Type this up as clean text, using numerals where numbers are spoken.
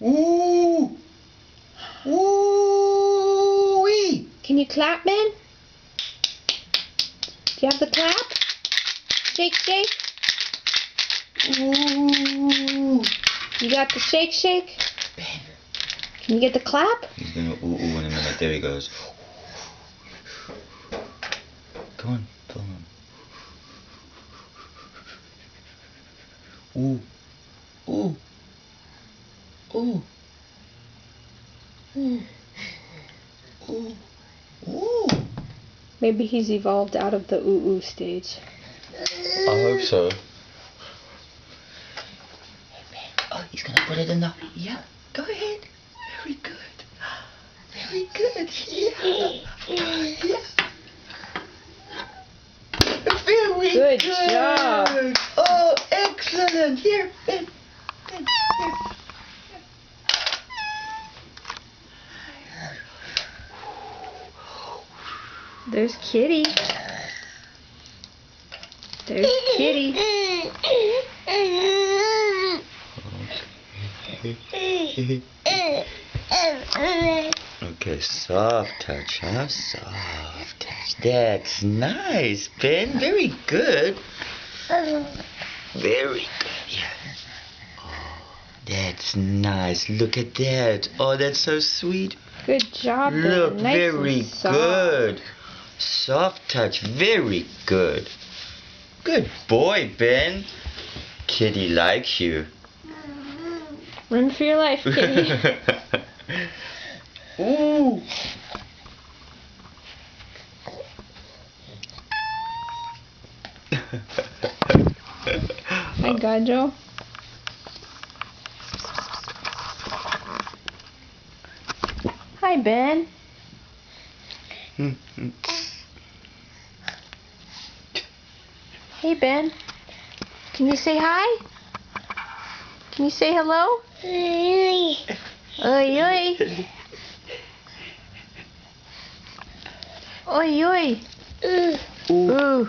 Ooh! Ooh-wee! Can you clap, Ben? Do you have the clap? Shake, shake. Ooh! You got the shake, shake? Ben. Can you get the clap? He's gonna ooh ooh in a minute. There he goes. Come on, film him. Ooh. Ooh. Ooh. Ooh. Ooh. Ooh. Maybe he's evolved out of the ooh ooh stage. I hope so. Oh, he's gonna put it in the... Yeah, go ahead. Very good. Very good. Yeah. Yeah. Very Good job. Oh, excellent. Here, Ben. Ben, here. There's Kitty. There's Kitty. Okay, soft touch, huh? Soft touch. That's nice, Ben. Very good. Very good, yeah. Oh, that's nice. Look at that. Oh, that's so sweet. Good job, Ben. Look, Nice very and soft. good. Soft touch, very good. Good boy, Ben. Kitty likes you. Run for your life, Kitty. Ooh. Hi, Gajo. Hi, Ben. Hey, Ben. Can you say hi? Can you say hello? Oi, oi. Oi, oi. Ooh.